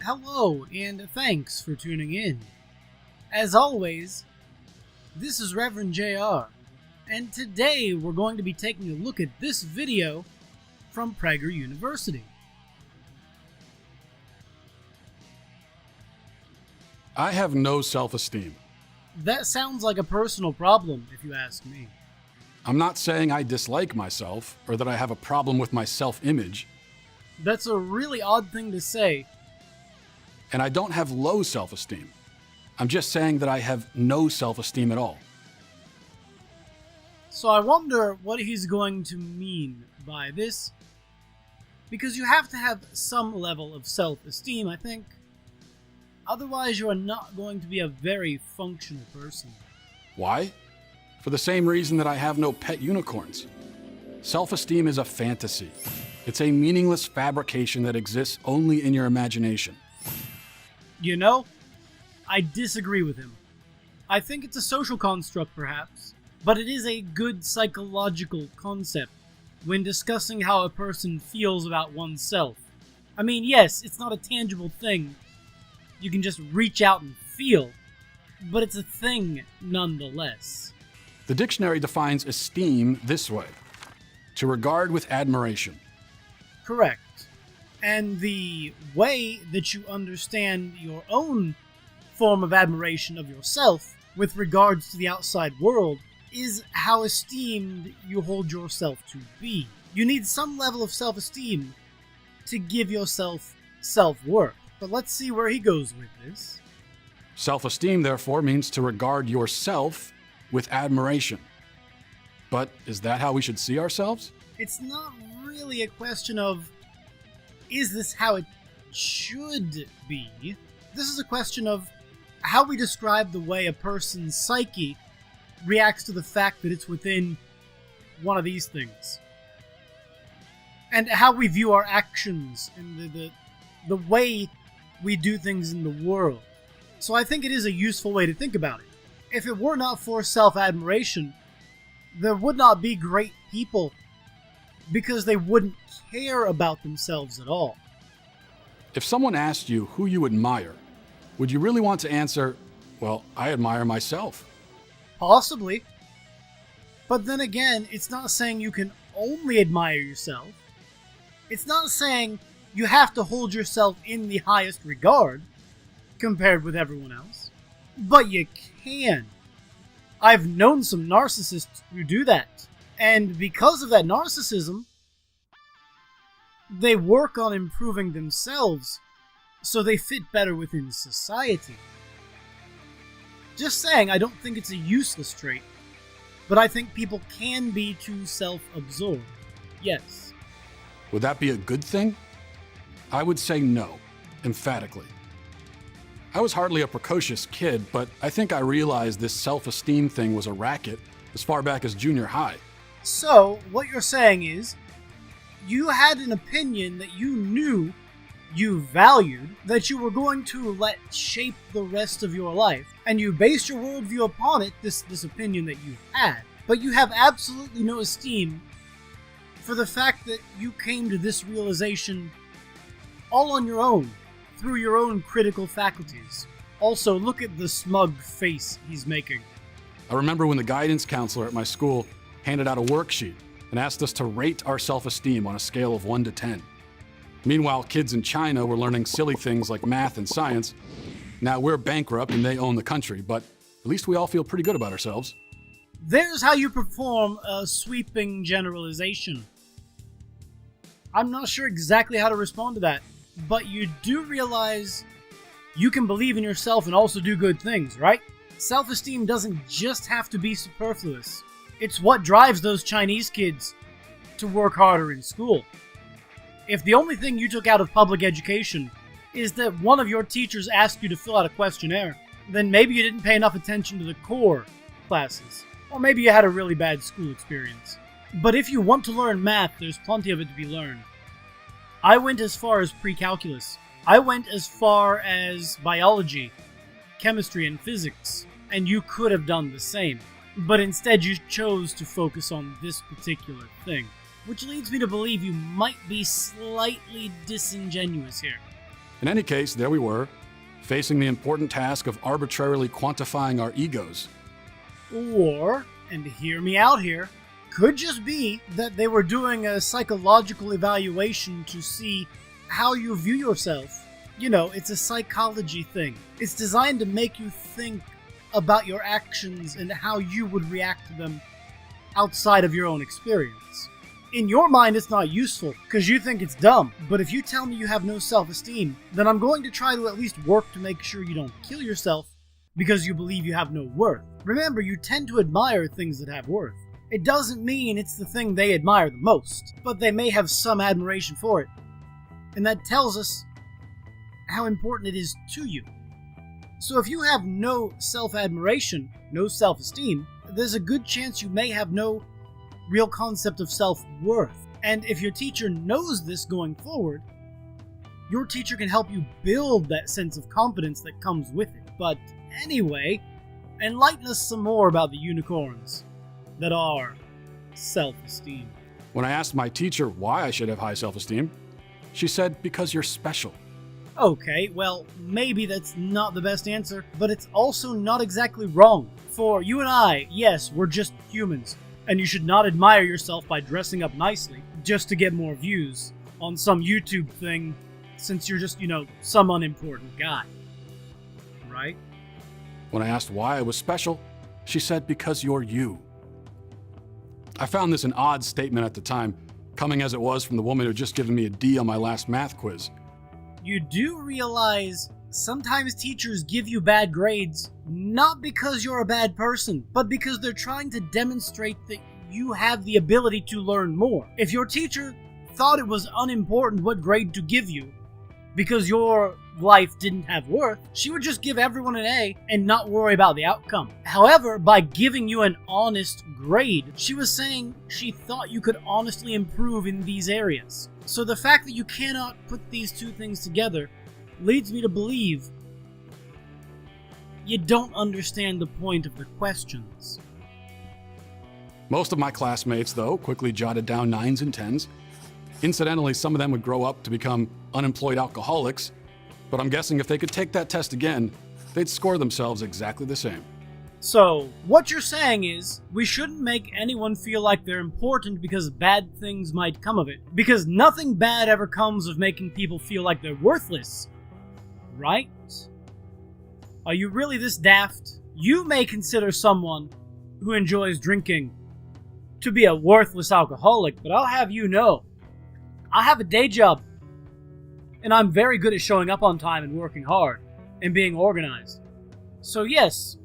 Hello, and thanks for tuning in. As always, this is Reverend JR, and today we're going to be taking a look at this video from PragerU University. I have no self-esteem. That sounds like a personal problem, if you ask me. I'm not saying I dislike myself or that I have a problem with my self-image, That's a really odd thing to say. and I don't have low self-esteem. I'm just saying that I have no self-esteem at all. So I wonder what he's going to mean by this. Because you have to have some level of self-esteem, I think. Otherwise, you are not going to be a very functional person. Why? For the same reason that I have no pet unicorns. Self-esteem is a fantasy. It's a meaningless fabrication that exists only in your imagination. You know, I disagree with him. I think it's a social construct, perhaps, but it is a good psychological concept when discussing how a person feels about oneself. I mean, yes, it's not a tangible thing you can just reach out and feel, but it's a thing nonetheless. The dictionary defines esteem this way: to regard with admiration. Correct. And the way that you understand your own form of admiration of yourself with regards to the outside world is how esteemed you hold yourself to be. You need some level of self-esteem to give yourself self-worth. But let's see where he goes with this. Self-esteem, therefore, means to regard yourself with admiration. But is that how we should see ourselves? It's not really a question of, is this how it should be? This is a question of how we describe the way a person's psyche reacts to the fact that it's within one of these things. And how we view our actions and the way we do things in the world. So I think it is a useful way to think about it. If it were not for self-admiration, there would not be great people because they wouldn't care about themselves at all. If someone asked you who you admire, would you really want to answer, well, I admire myself? Possibly. But then again, it's not saying you can only admire yourself. It's not saying you have to hold yourself in the highest regard compared with everyone else. But you can. I've known some narcissists who do that. And because of that narcissism, they work on improving themselves so they fit better within society. Just saying, I don't think it's a useless trait, but I think people can be too self-absorbed. Yes. Would that be a good thing? I would say no, emphatically. I was hardly a precocious kid, but I think I realized this self-esteem thing was a racket as far back as junior high. So, what you're saying is, you had an opinion that you knew you valued, that you were going to let shape the rest of your life, and you based your worldview upon it, this opinion that you had. But you have absolutely no esteem for the fact that you came to this realization all on your own, through your own critical faculties. Also, look at the smug face he's making. I remember when the guidance counselor at my school handed out a worksheet and asked us to rate our self-esteem on a scale of 1 to 10. Meanwhile, kids in China were learning silly things like math and science. Now we're bankrupt and they own the country, but at least we all feel pretty good about ourselves. There's how you perform a sweeping generalization. I'm not sure exactly how to respond to that, but you do realize you can believe in yourself and also do good things, right? Self-esteem doesn't just have to be superfluous. It's what drives those Chinese kids to work harder in school. If the only thing you took out of public education is that one of your teachers asked you to fill out a questionnaire, then maybe you didn't pay enough attention to the core classes. Or maybe you had a really bad school experience. But if you want to learn math, there's plenty of it to be learned. I went as far as pre-calculus. I went as far as biology, chemistry, and physics, and you could have done the same. But instead you chose to focus on this particular thing. Which leads me to believe you might be slightly disingenuous here. In any case, there we were, facing the important task of arbitrarily quantifying our egos. Or, and hear me out here, could just be that they were doing a psychological evaluation to see how you view yourself. You know, it's a psychology thing. It's designed to make you think about your actions and how you would react to them outside of your own experience. In your mind, it's not useful, because you think it's dumb. But if you tell me you have no self-esteem, then I'm going to try to at least work to make sure you don't kill yourself because you believe you have no worth. Remember, you tend to admire things that have worth. It doesn't mean it's the thing they admire the most, but they may have some admiration for it. And that tells us how important it is to you. So if you have no self-admiration, no self-esteem, there's a good chance you may have no real concept of self-worth. And if your teacher knows this going forward, your teacher can help you build that sense of confidence that comes with it. But anyway, enlighten us some more about the unicorns that are self-esteem. When I asked my teacher why I should have high self-esteem, she said, because you're special. Okay, well, maybe that's not the best answer, but it's also not exactly wrong. For you and I, yes, we're just humans, and you should not admire yourself by dressing up nicely just to get more views on some YouTube thing, since you're just, some unimportant guy. Right? When I asked why I was special, she said, because you're you. I found this an odd statement at the time, coming as it was from the woman who had just given me a D on my last math quiz. You do realize sometimes teachers give you bad grades not because you're a bad person, but because they're trying to demonstrate that you have the ability to learn more. If your teacher thought it was unimportant what grade to give you because your life didn't have worth, she would just give everyone an A and not worry about the outcome. However, by giving you an honest grade, she was saying she thought you could honestly improve in these areas. So the fact that you cannot put these two things together leads me to believe you don't understand the point of the questions. Most of my classmates, though, quickly jotted down 9s and 10s. Incidentally, some of them would grow up to become unemployed alcoholics, but I'm guessing if they could take that test again, they'd score themselves exactly the same. So, what you're saying is, we shouldn't make anyone feel like they're important because bad things might come of it. Because nothing bad ever comes of making people feel like they're worthless. Right? Are you really this daft? You may consider someone who enjoys drinking to be a worthless alcoholic, but I'll have you know, I have a day job, and I'm very good at showing up on time and working hard, and being organized. So yes,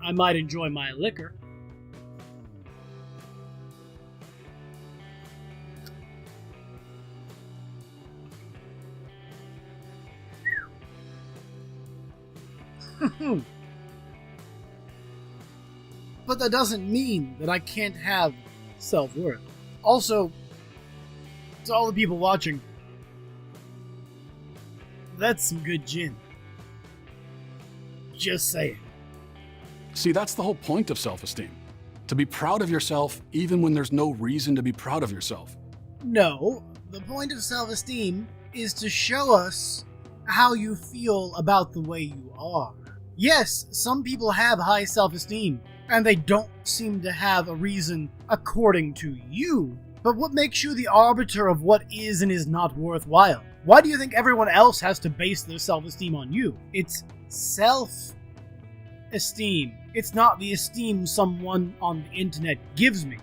I might enjoy my liquor. But that doesn't mean that I can't have self-worth. Also, to all the people watching, that's some good gin. Just saying. See, that's the whole point of self-esteem. To be proud of yourself even when there's no reason to be proud of yourself. No, the point of self-esteem is to show us how you feel about the way you are. Yes, some people have high self-esteem, and they don't seem to have a reason according to you. But what makes you the arbiter of what is and is not worthwhile? Why do you think everyone else has to base their self-esteem on you? It's self-esteem. It's not the esteem someone on the internet gives me.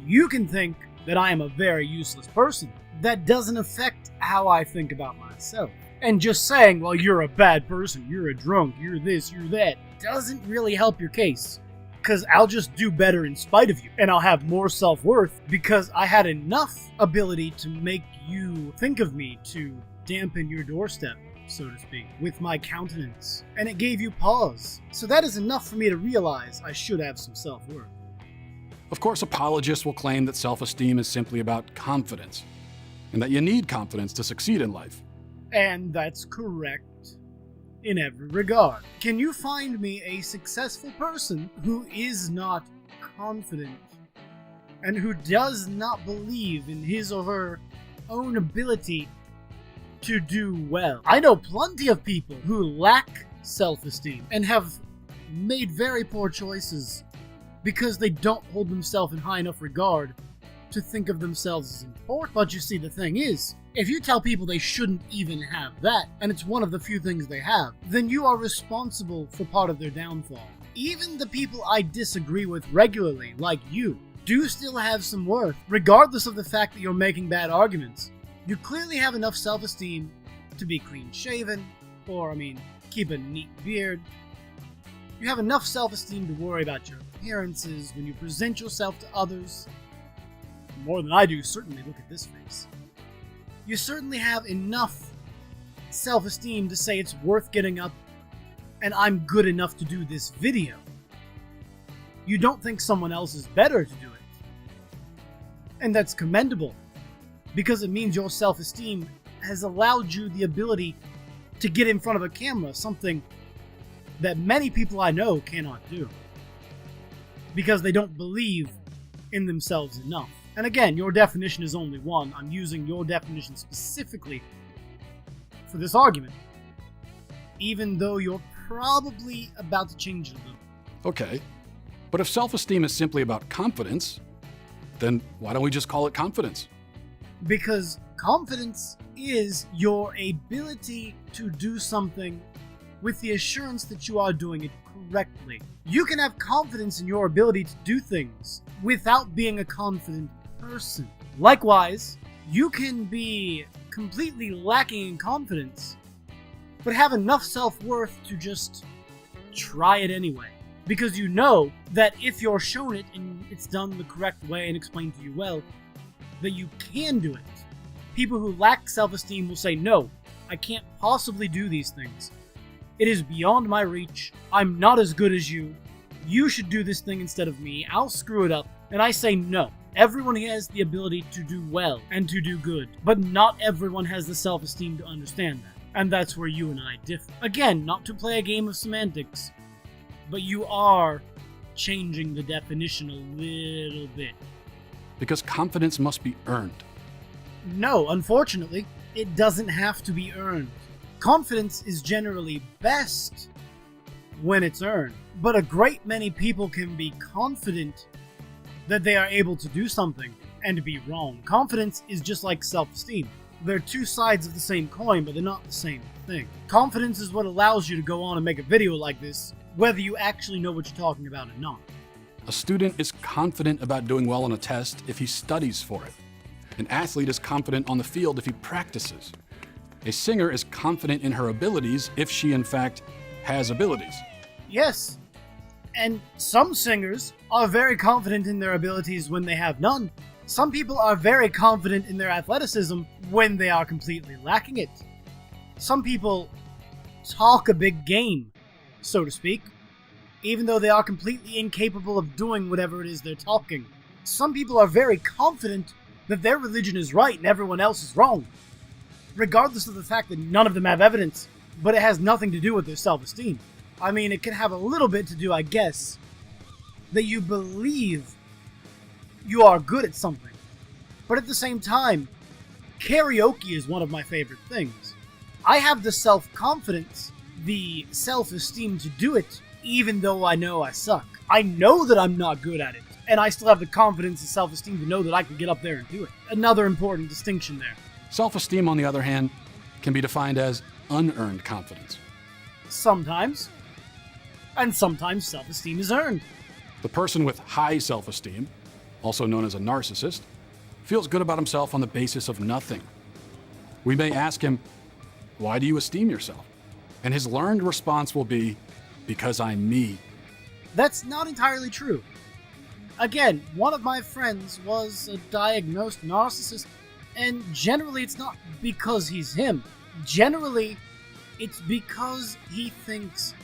You can think that I am a very useless person. That doesn't affect how I think about myself. And just saying, well, you're a bad person, you're a drunk, you're this, you're that, doesn't really help your case. Because I'll just do better in spite of you, and I'll have more self-worth because I had enough ability to make you think of me to dampen your doorstep, so to speak, with my countenance. And it gave you pause. So that is enough for me to realize I should have some self-worth. Of course, apologists will claim that self-esteem is simply about confidence, and that you need confidence to succeed in life. And that's correct in every regard. Can you find me a successful person who is not confident and who does not believe in his or her own ability to do well. I know plenty of people who lack self-esteem and have made very poor choices because they don't hold themselves in high enough regard to think of themselves as important. But you see, the thing is, if you tell people they shouldn't even have that, and it's one of the few things they have, then you are responsible for part of their downfall. Even the people I disagree with regularly, like you, do still have some worth, regardless of the fact that you're making bad arguments. You clearly have enough self-esteem to be clean-shaven, or, keep a neat beard. You have enough self-esteem to worry about your appearances when you present yourself to others. More than I do, certainly. Look at this face. You certainly have enough self-esteem to say it's worth getting up and I'm good enough to do this video. You don't think someone else is better to do it. And that's commendable, because it means your self-esteem has allowed you the ability to get in front of a camera, something that many people I know cannot do, because they don't believe in themselves enough. And again, your definition is only one. I'm using your definition specifically for this argument, even though you're probably about to change it a little. Okay, but if self-esteem is simply about confidence, then why don't we just call it confidence? Because confidence is your ability to do something with the assurance that you are doing it correctly. You can have confidence in your ability to do things without being a confident person. Likewise, you can be completely lacking in confidence, but have enough self-worth to just try it anyway. Because you know that if you're shown it and it's done the correct way and explained to you well, that you can do it. People who lack self-esteem will say, no, I can't possibly do these things. It is beyond my reach. I'm not as good as you. You should do this thing instead of me. I'll screw it up. And I say no. Everyone has the ability to do well and to do good, but not everyone has the self-esteem to understand that. And that's where you and I differ. Again, not to play a game of semantics, but you are changing the definition a little bit. Because confidence must be earned. No, unfortunately, it doesn't have to be earned. Confidence is generally best when it's earned, but a great many people can be confident that they are able to do something and be wrong. Confidence is just like self-esteem. They're two sides of the same coin, but they're not the same thing. Confidence is what allows you to go on and make a video like this, whether you actually know what you're talking about or not. A student is confident about doing well on a test if he studies for it. An athlete is confident on the field if he practices. A singer is confident in her abilities if she, in fact, has abilities. Yes, and some singers are very confident in their abilities when they have none. Some people are very confident in their athleticism when they are completely lacking it. Some people talk a big game, so to speak, even though they are completely incapable of doing whatever it is they're talking. Some people are very confident that their religion is right and everyone else is wrong, regardless of the fact that none of them have evidence, but it has nothing to do with their self-esteem. It can have a little bit to do, I guess, that you believe you are good at something. But at the same time, karaoke is one of my favorite things. I have the self-confidence, the self-esteem to do it, even though I know I suck. I know that I'm not good at it, and I still have the confidence and self-esteem to know that I can get up there and do it. Another important distinction there. Self-esteem, on the other hand, can be defined as unearned confidence. Sometimes. And sometimes self-esteem is earned. The person with high self-esteem, also known as a narcissist, feels good about himself on the basis of nothing. We may ask him, why do you esteem yourself? And his learned response will be, because I'm me. That's not entirely true. Again, one of my friends was a diagnosed narcissist, and generally it's not because he's him. Generally, it's because he thinks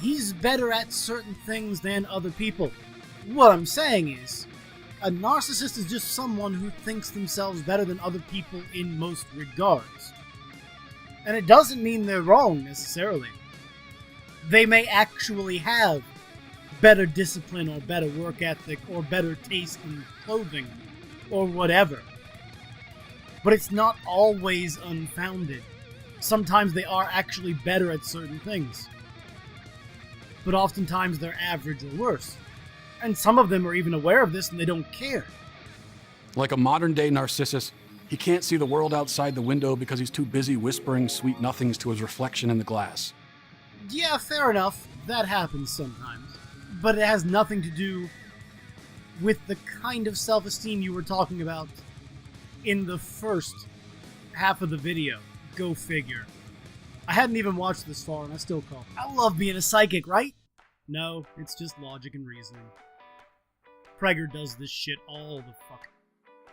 he's better at certain things than other people. What I'm saying is, a narcissist is just someone who thinks themselves better than other people in most regards. And it doesn't mean they're wrong, necessarily. They may actually have better discipline or better work ethic or better taste in clothing or whatever. But it's not always unfounded. Sometimes they are actually better at certain things. But oftentimes they're average or worse. And some of them are even aware of this and they don't care. Like a modern-day Narcissus, he can't see the world outside the window because he's too busy whispering sweet nothings to his reflection in the glass. Yeah, fair enough. That happens sometimes. But it has nothing to do with the kind of self-esteem you were talking about in the first half of the video. Go figure. I hadn't even watched this far and I still call. I love being a psychic, right? No, it's just logic and reasoning. Prager does this shit all the fuck.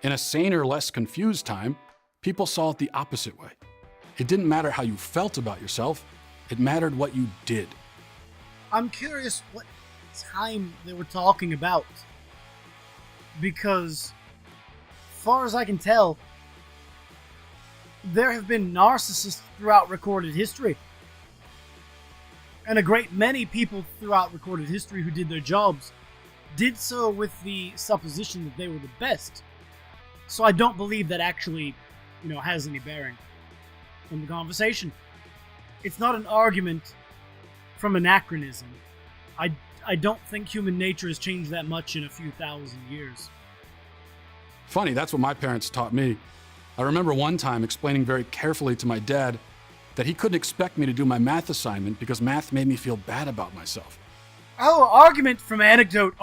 In a saner, less confused time, people saw it the opposite way. It didn't matter how you felt about yourself, it mattered what you did. I'm curious what time they were talking about. Because, far as I can tell, there have been narcissists throughout recorded history. And a great many people throughout recorded history who did their jobs did so with the supposition that they were the best. So I don't believe that actually, has any bearing on the conversation. It's not an argument from anachronism. I don't think human nature has changed that much in a few thousand years. Funny, that's what my parents taught me. I remember one time explaining very carefully to my dad that he couldn't expect me to do my math assignment because math made me feel bad about myself. Oh, argument from anecdote.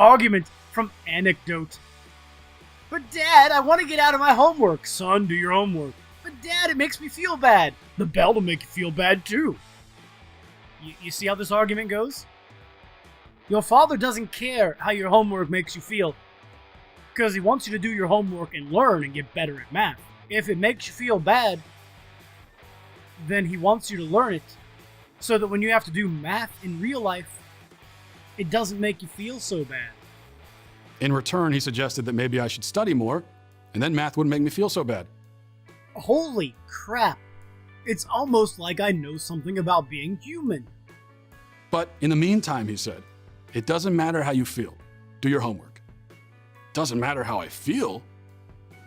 But Dad, I want to get out of my homework. Son, do your homework. But Dad, it makes me feel bad. The bell will make you feel bad too. You see how this argument goes? Your father doesn't care how your homework makes you feel because he wants you to do your homework and learn and get better at math. If it makes you feel bad, then he wants you to learn it so that when you have to do math in real life, it doesn't make you feel so bad. In return, he suggested that maybe I should study more, and then math wouldn't make me feel so bad. Holy crap. It's almost like I know something about being human. But in the meantime, he said, it doesn't matter how you feel. Do your homework. Doesn't matter how I feel.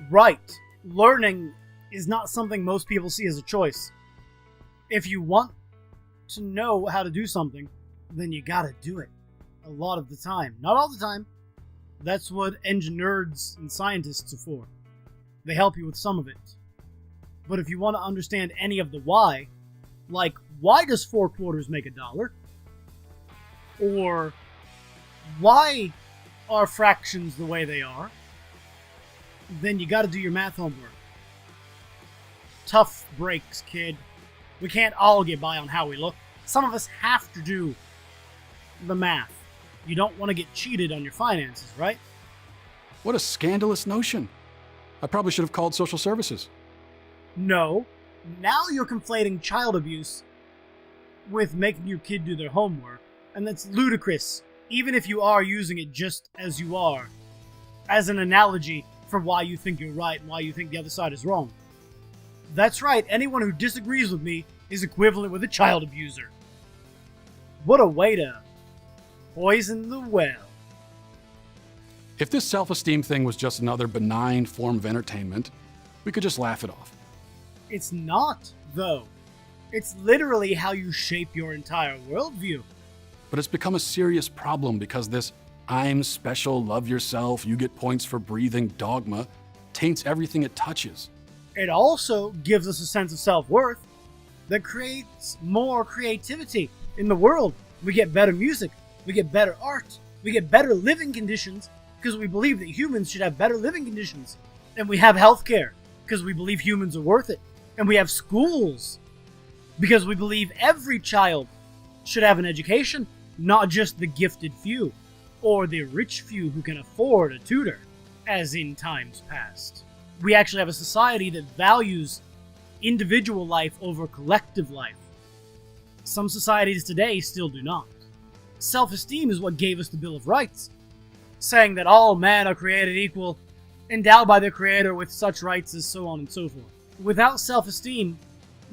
Right. Learning is not something most people see as a choice. If you want to know how to do something, then you gotta do it. A lot of the time. Not all the time. That's what engineers and scientists are for. They help you with some of it. But if you want to understand any of the why, like why does 4 quarters make $1? Or why are fractions the way they are? Then you gotta do your math homework. Tough breaks, kid. We can't all get by on how we look. Some of us have to do the math. You don't want to get cheated on your finances, right? What a scandalous notion. I probably should have called social services. No. Now you're conflating child abuse with making your kid do their homework, and that's ludicrous, even if you are using it just as you are, as an analogy for why you think you're right and why you think the other side is wrong. That's right, anyone who disagrees with me is equivalent with a child abuser. What a way to poison the well. If this self-esteem thing was just another benign form of entertainment, we could just laugh it off. It's not, though. It's literally how you shape your entire worldview. But it's become a serious problem because this I'm special, love yourself, you get points for breathing dogma taints everything it touches. It also gives us a sense of self-worth that creates more creativity in the world. We get better music, we get better art, we get better living conditions because we believe that humans should have better living conditions. And we have healthcare because we believe humans are worth it. And we have schools because we believe every child should have an education, not just the gifted few or the rich few who can afford a tutor, as in times past. We actually have a society that values individual life over collective life. Some societies today still do not. Self-esteem is what gave us the Bill of Rights, saying that all men are created equal, endowed by their creator with such rights as so on and so forth. Without self-esteem,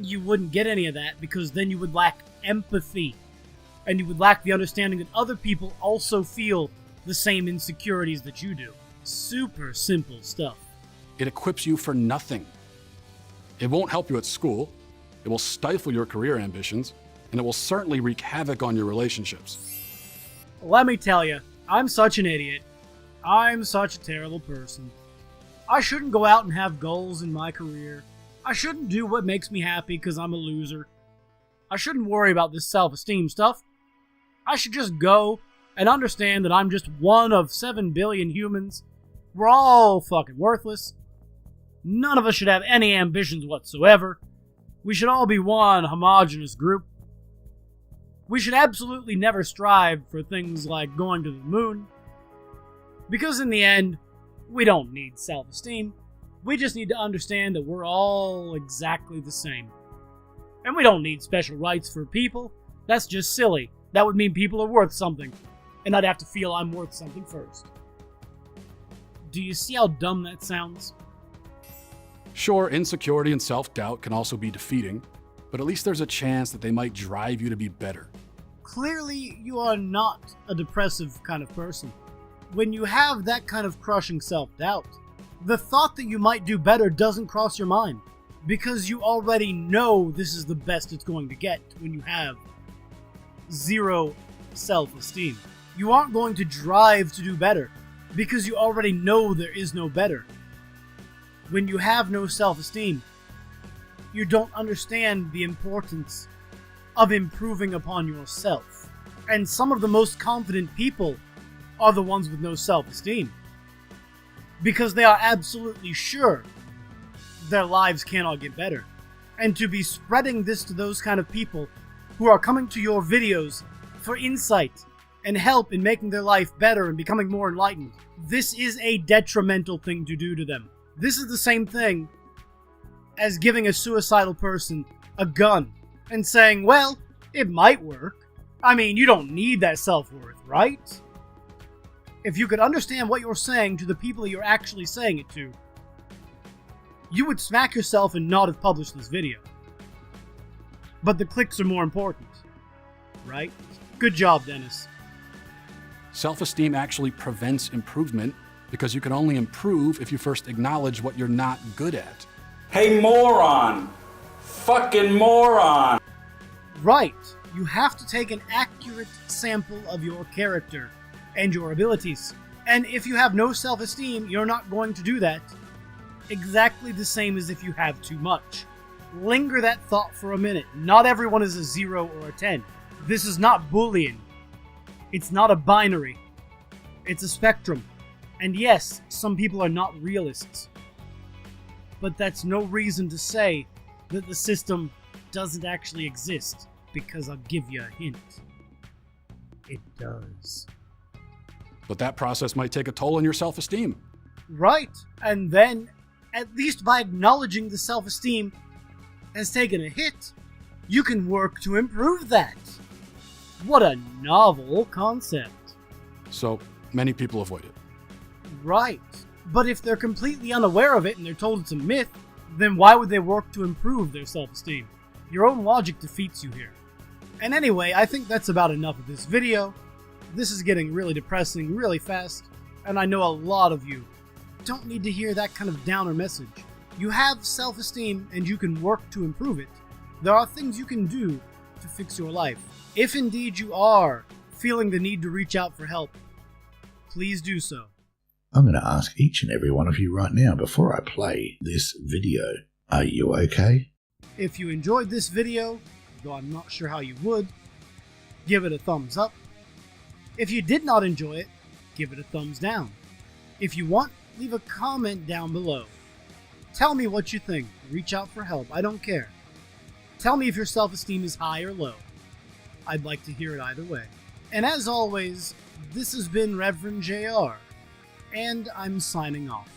you wouldn't get any of that because then you would lack empathy, and you would lack the understanding that other people also feel the same insecurities that you do. Super simple stuff. It equips you for nothing. It won't help you at school, it will stifle your career ambitions, and it will certainly wreak havoc on your relationships. Let me tell you, I'm such an idiot. I'm such a terrible person. I shouldn't go out and have goals in my career. I shouldn't do what makes me happy because I'm a loser. I shouldn't worry about this self-esteem stuff. I should just go and understand that I'm just one of 7 billion humans. We're all fucking worthless. None of us should have any ambitions whatsoever. We should all be one homogenous group. We should absolutely never strive for things like going to the moon. Because in the end, we don't need self-esteem. We just need to understand that we're all exactly the same. And we don't need special rights for people. That's just silly. That would mean people are worth something. And I'd have to feel I'm worth something first. Do you see how dumb that sounds? Sure, insecurity and self-doubt can also be defeating, but at least there's a chance that they might drive you to be better. Clearly, you are not a depressive kind of person. When you have that kind of crushing self-doubt, the thought that you might do better doesn't cross your mind, because you already know this is the best it's going to get when you have zero self-esteem. You aren't going to drive to do better, because you already know there is no better. When you have no self-esteem, you don't understand the importance of improving upon yourself. And some of the most confident people are the ones with no self-esteem, because they are absolutely sure their lives cannot get better. And to be spreading this to those kind of people who are coming to your videos for insight and help in making their life better and becoming more enlightened, this is a detrimental thing to do to them. This is the same thing as giving a suicidal person a gun and saying, well, it might work. I mean, you don't need that self-worth, right? If you could understand what you're saying to the people you're actually saying it to, you would smack yourself and not have published this video. But the clicks are more important, right? Good job, Dennis. Self-esteem actually prevents improvement because you can only improve if you first acknowledge what you're not good at. Hey, moron! Fucking moron! Right. You have to take an accurate sample of your character and your abilities. And if you have no self-esteem, you're not going to do that. Exactly the same as if you have too much. Linger that thought for a minute. Not everyone is a 0 or a 10. This is not bullying. It's not a binary. It's a spectrum. And yes, some people are not realists. But that's no reason to say that the system doesn't actually exist, because I'll give you a hint. It does. But that process might take a toll on your self-esteem. Right. And then, at least by acknowledging the self-esteem has taken a hit, you can work to improve that. What a novel concept. So many people avoid it. Right. But if they're completely unaware of it and they're told it's a myth, then why would they work to improve their self-esteem? Your own logic defeats you here. And anyway, I think that's about enough of this video. This is getting really depressing really fast, and I know a lot of you don't need to hear that kind of downer message. You have self-esteem and you can work to improve it. There are things you can do to fix your life. If indeed you are feeling the need to reach out for help, please do so. I'm going to ask each and every one of you right now before I play this video, are you okay? If you enjoyed this video, though I'm not sure how you would, give it a thumbs up. If you did not enjoy it, give it a thumbs down. If you want, leave a comment down below. Tell me what you think. Reach out for help. I don't care. Tell me if your self-esteem is high or low. I'd like to hear it either way. And as always, this has been Reverend JR, and I'm signing off.